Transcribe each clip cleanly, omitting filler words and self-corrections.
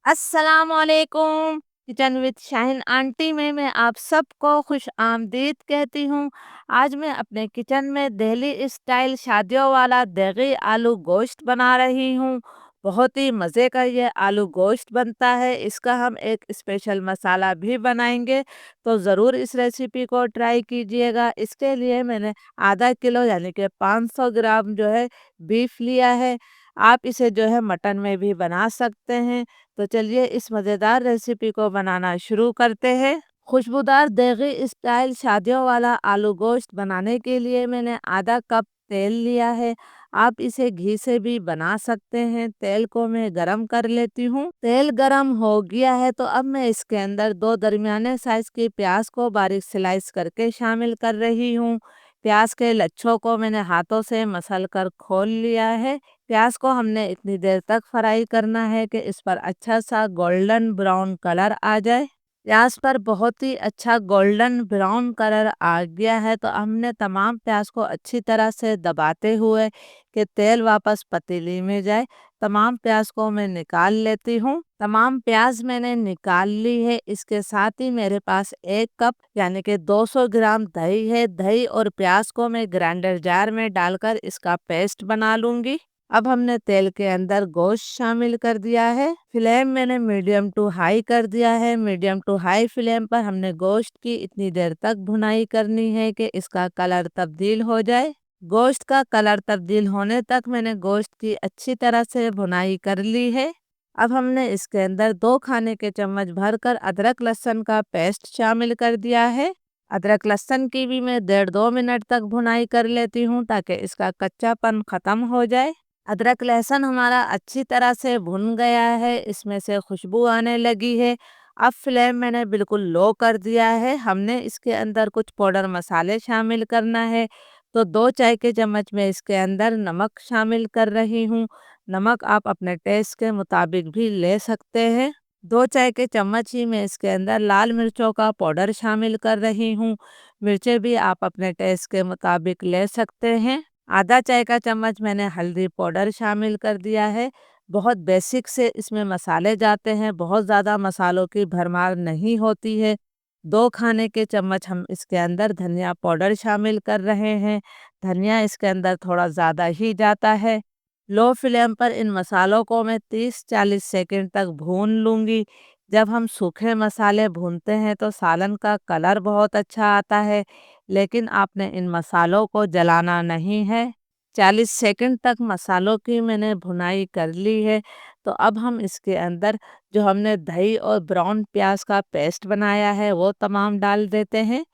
अस्सलाम वालेकुम। Kitchen with Shaheen aunty में मैं आप सबको खुश आमदीद कहती हूँ। आज मैं अपने किचन में दिल्ली स्टाइल शादियों वाला देगी आलू गोश्त बना रही हूँ। बहुत ही मज़े का ये आलू गोश्त बनता है। इसका हम एक स्पेशल मसाला भी बनाएंगे, तो ज़रूर इस रेसिपी को ट्राई कीजिएगा। इसके लिए मैंने आधा किलो यानी कि 500 ग्राम जो है बीफ लिया है। आप इसे जो है मटन में भी बना सकते हैं। तो चलिए इस मज़ेदार रेसिपी को बनाना शुरू करते हैं। खुशबूदार देगी स्टाइल शादियों वाला आलू गोश्त बनाने के लिए मैंने आधा कप तेल लिया है। आप इसे घी से भी बना सकते हैं। तेल को मैं गरम कर लेती हूँ। तेल गरम हो गया है तो अब मैं इसके अंदर दो दरमियाने साइज की प्याज को बारीक स्लाइस करके शामिल कर रही हूँ। प्याज के लच्छों को मैंने हाथों से मसल कर खोल लिया है। प्याज को हमने इतनी देर तक फ्राई करना है कि इस पर अच्छा सा गोल्डन ब्राउन कलर आ जाए। प्याज पर बहुत ही अच्छा गोल्डन ब्राउन कलर आ गया है तो हमने तमाम प्याज को अच्छी तरह से दबाते हुए कि तेल वापस पतीली में जाए, तमाम प्याज को मैं निकाल लेती हूँ। तमाम प्याज मैंने निकाल ली है। इसके साथ ही मेरे पास 1 कप यानी कि 200 ग्राम दही है। दही और प्याज को मैं ग्राइंडर जार में डालकर इसका पेस्ट बना लूंगी। अब हमने तेल के अंदर गोश्त शामिल कर दिया है। फ्लेम मैंने मीडियम टू हाई कर दिया है। मीडियम टू हाई फ्लेम पर हमने गोश्त की इतनी देर तक भुनाई करनी है कि इसका कलर तब्दील हो जाए। गोश्त का कलर तब्दील होने तक मैंने गोश्त की अच्छी तरह से भुनाई कर ली है। अब हमने इसके अंदर 2 खाने के चम्मच भरकर अदरक लहसुन का पेस्ट शामिल कर दिया है। अदरक लहसुन की भी मैं 1.5 2 मिनट तक भुनाई कर लेती हूँ ताकि इसका कच्चापन ख़त्म हो जाए। अदरक लहसुन हमारा अच्छी तरह से भुन गया है, इसमें से खुशबू आने लगी है। अब फ्लेम मैंने बिल्कुल लो कर दिया है। हमने इसके अंदर कुछ पाउडर मसाले शामिल करना है। तो 2 चाय के चम्मच में इसके अंदर नमक शामिल कर रही हूँ। नमक आप अपने टेस्ट के मुताबिक भी ले सकते हैं। 2 चाय के चम्मच ही मैं इसके अंदर लाल मिर्चों का पाउडर शामिल कर रही हूँ। मिर्चें भी आप अपने टेस्ट के मुताबिक ले सकते हैं। आधा चाय का चम्मच मैंने हल्दी पाउडर शामिल कर दिया है। बहुत बेसिक से इसमें मसाले जाते हैं, बहुत ज़्यादा मसालों की भरमार नहीं होती है। 2 खाने के चम्मच हम इसके अंदर धनिया पाउडर शामिल कर रहे हैं। धनिया इसके अंदर थोड़ा ज़्यादा ही जाता है। लो फ्लेम पर इन मसालों को मैं 30-40 सेकंड तक भून लूँगी। जब हम सूखे मसाले भूनते हैं तो सालन का कलर बहुत अच्छा आता है, लेकिन आपने इन मसालों को जलाना नहीं है। 40 सेकंड तक मसालों की मैंने भुनाई कर ली है। तो अब हम इसके अंदर जो हमने दही और ब्राउन प्याज का पेस्ट बनाया है वो तमाम डाल देते हैं।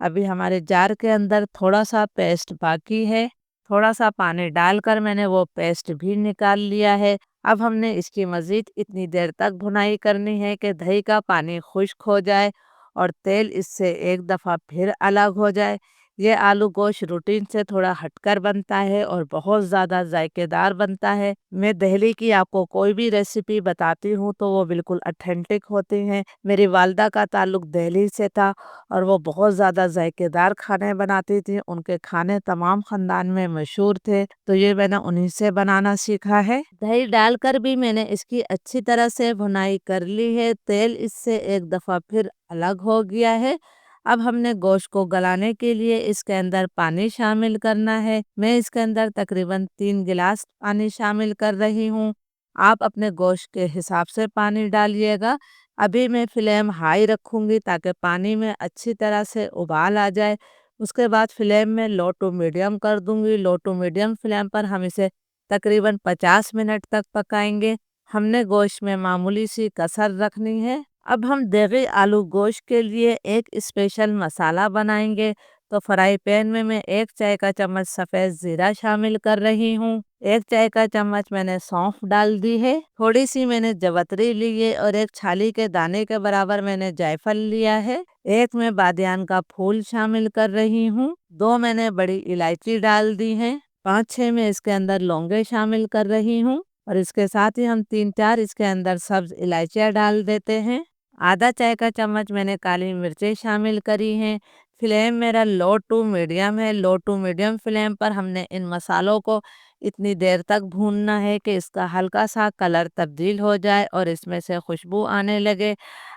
अभी हमारे जार के अंदर थोड़ा सा पेस्ट बाकी है। थोड़ा सा पानी डालकर मैंने वो पेस्ट भी निकाल लिया है। अब हमने इसकी मज़ीद इतनी देर तक भुनाई करनी है कि दही का पानी खुश्क हो जाए और तेल इससे एक दफ़ा फिर अलग हो जाए। ये आलू गोश्त रूटीन से थोड़ा हटकर बनता है और बहुत ज़्यादा जायकेदार बनता है। मैं दिल्ली की आपको कोई भी रेसिपी बताती हूँ तो वो बिल्कुल ऑथेंटिक होती हैं। मेरी वालदा का ताल्लुक दिल्ली से था और वो बहुत ज़्यादा जायकेदार खाने बनाती थी। उनके खाने तमाम ख़ानदान में मशहूर थे, तो ये मैंने उन्हीं से बनाना सीखा है। दही डालकर भी मैंने इसकी अच्छी तरह से भुनाई कर ली है। तेल इससे एक दफ़ा फिर अलग हो गया है। अब हमने गोश्त को गलाने के लिए इसके अंदर पानी शामिल करना है। मैं इसके अंदर तकरीबन 3 गिलास पानी शामिल कर रही हूँ। आप अपने गोश्त के हिसाब से पानी डालिएगा। अभी मैं फ्लेम हाई रखूँगी ताकि पानी में अच्छी तरह से उबाल आ जाए। उसके बाद फ्लेम में लो टू मीडियम कर दूँगी। लो टू मीडियम फ्लेम पर हम इसे तकरीबन 50 मिनट तक पकाएंगे। हमने गोश्त में मामूली सी कसर रखनी है। अब हम देगी आलू गोश्त के लिए एक स्पेशल मसाला बनाएंगे। तो फ्राई पैन में मैं 1 चाय का चम्मच सफ़ेद ज़ीरा शामिल कर रही हूँ। 1 चाय का चम्मच मैंने सौंफ डाल दी है। थोड़ी सी मैंने जवतरी ली है और एक छाली के दाने के बराबर मैंने जायफल लिया है। एक मैं बादियान का फूल शामिल कर रही हूँ। 2 मैंने बड़ी इलायची डाल दी है। 5-6 मैं इसके अंदर लौंगे शामिल कर रही हूँ और इसके साथ ही हम 3-4 इसके अंदर सब्ज इलायचियाँ डाल देते हैं। आधा चाय का चम्मच मैंने काली मिर्चें शामिल करी हैं। फ्लेम मेरा लो टू मीडियम है। लो टू मीडियम फ्लेम पर हमने इन मसालों को इतनी देर तक भूनना है कि इसका हल्का-सा कलर तब्दील हो जाए और इसमें से खुशबू आने लगे।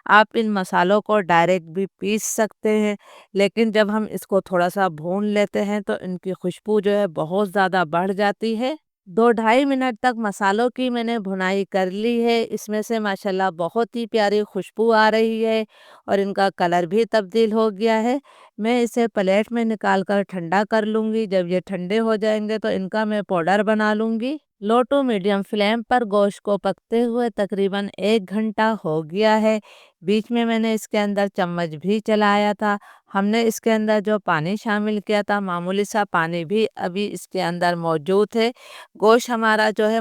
आप इन मसालों को डायरेक्ट भी पीस सकते हैं, लेकिन जब हम इसको थोड़ा-सा भून लेते हैं तो इनकी खुशबू जो है बहुत ज़्यादा बढ़ जाती है। 2 ढाई मिनट तक मसालों की मैंने भुनाई कर ली है। इसमें से माशाल्लाह बहुत ही प्यारी खुशबू आ रही है और इनका कलर भी तब्दील हो गया है। मैं इसे प्लेट में निकाल कर ठंडा कर लूँगी। जब ये ठंडे हो जाएँगे तो इनका मैं पाउडर बना लूँगी। लो टू मीडियम फ्लेम पर गोश्त को पकते हुए तकरीबन 1 घंटा हो गया है। बीच में मैंने इसके अंदर चम्मच भी चलाया था। हमने इसके अंदर जो पानी शामिल किया था, मामूली सा पानी भी अभी इसके अंदर मौजूद है। गोश्त हमारा जो है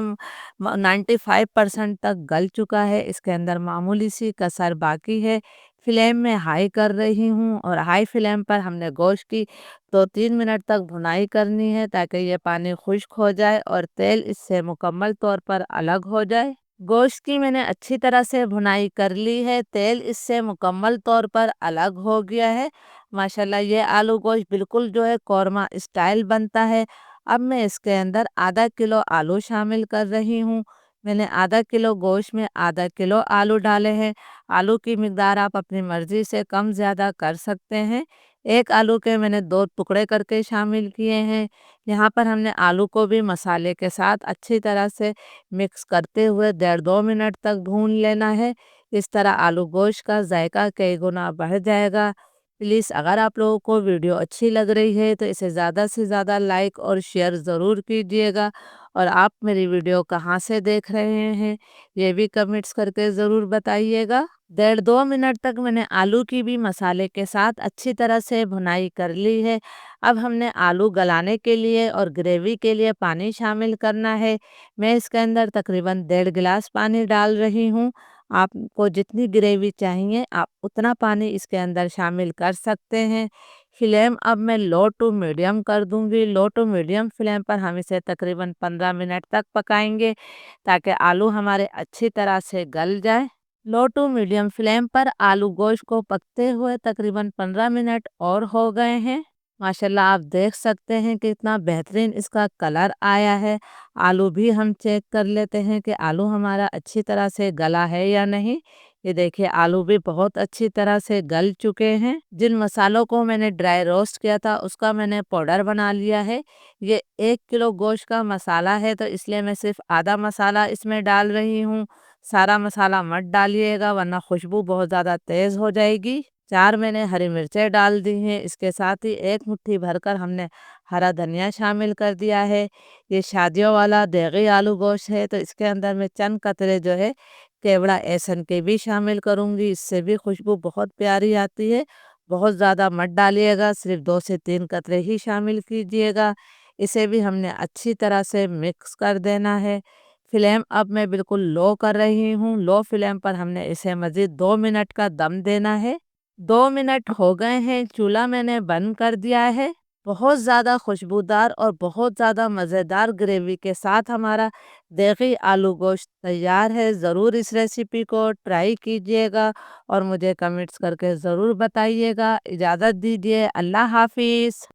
95% तक गल चुका है। इसके अंदर मामूली सी कसर बाकी है। फ्लेम में हाई कर रही हूँ और हाई फ्लेम पर हमने गोश्त की 2-3 मिनट तक भुनाई करनी है ताकि ये पानी खुश्क हो जाए और तेल इससे मुकम्मल तौर पर अलग हो जाए। गोश्त की मैंने अच्छी तरह से भुनाई कर ली है, तेल इससे मुकम्मल तौर पर अलग हो गया है। माशाल्लाह ये आलू गोश्त बिल्कुल जो है कौरमा स्टाइल बनता है। अब मैं इसके अंदर आधा किलो आलू शामिल कर रही हूँ। मैंने आधा किलो गोश्त में आधा किलो आलू डाले हैं। आलू की मिक़दार आप अपनी मर्ज़ी से कम ज़्यादा कर सकते हैं। 1 आलू के मैंने 2 टुकड़े करके शामिल किए हैं। यहाँ पर हमने आलू को भी मसाले के साथ अच्छी तरह से मिक्स करते हुए 1.5-2 मिनट तक भून लेना है। इस तरह आलू गोश्त का जायका कई गुना बढ़ जाएगा। प्लीज़ अगर आप लोगों को वीडियो अच्छी लग रही है तो इसे ज़्यादा से ज़्यादा लाइक और शेयर ज़रूर कीजिएगा और आप मेरी वीडियो कहाँ से देख रहे हैं ये भी कमेंट्स करके ज़रूर बताइएगा। 1.5-2 मिनट तक मैंने आलू की भी मसाले के साथ अच्छी तरह से भुनाई कर ली है। अब हमने आलू गलाने के लिए और ग्रेवी के लिए पानी शामिल करना है। मैं इसके अंदर तकरीबन 1.5 गिलास पानी डाल रही हूँ। आपको जितनी ग्रेवी चाहिए आप उतना पानी इसके अंदर शामिल कर सकते हैं। फ्लेम अब मैं लो टू मीडियम कर दूंगी। लो टू मीडियम फ्लेम पर हम इसे तकरीबन 15 मिनट तक पकाएंगे ताकि आलू हमारे अच्छी तरह से गल जाए। लो टू मीडियम फ्लेम पर आलू गोश्त को पकते हुए तकरीबन 15 मिनट और हो गए हैं। माशाल्लाह आप देख सकते हैं कि कितना बेहतरीन इसका कलर आया है। आलू भी हम चेक कर लेते हैं कि आलू हमारा अच्छी तरह से गला है या नहीं। ये देखिए आलू भी बहुत अच्छी तरह से गल चुके हैं। जिन मसालों को मैंने ड्राई रोस्ट किया था उसका मैंने पाउडर बना लिया है। ये 1 किलो गोश्त का मसाला है तो इसलिए मैं सिर्फ आधा मसाला इसमें डाल रही हूँ। सारा मसाला मत डालिएगा वरना खुशबू बहुत ज़्यादा तेज़ हो जाएगी। 4 मैंने हरी मिर्चें डाल दी हैं। इसके साथ ही 1 मुट्ठी भरकर हमने हरा धनिया शामिल कर दिया है। ये शादियों वाला देगी आलू गोश्त है तो इसके अंदर मैं चंद कतरे जो है केवड़ा एहसन के भी शामिल करूँगी। इससे भी खुशबू बहुत प्यारी आती है। बहुत ज़्यादा मत डालिएगा, सिर्फ 2 से 3 कतरे ही शामिल कीजिएगा। इसे भी हमने अच्छी तरह से मिक्स कर देना है। फ्लेम अब मैं बिल्कुल लो कर रही हूँ। लो फ्लेम पर हमने इसे मज़ीद 2 मिनट का दम देना है। 2 मिनट हो गए हैं, चूल्हा मैंने बंद कर दिया है। बहुत ज़्यादा खुशबूदार और बहुत ज़्यादा मज़ेदार ग्रेवी के साथ हमारा देगी आलू गोश्त तैयार है। ज़रूर इस रेसिपी को ट्राई कीजिएगा और मुझे कमेंट्स करके ज़रूर बताइएगा। इजाज़त दीजिए। अल्लाह हाफ़िज़।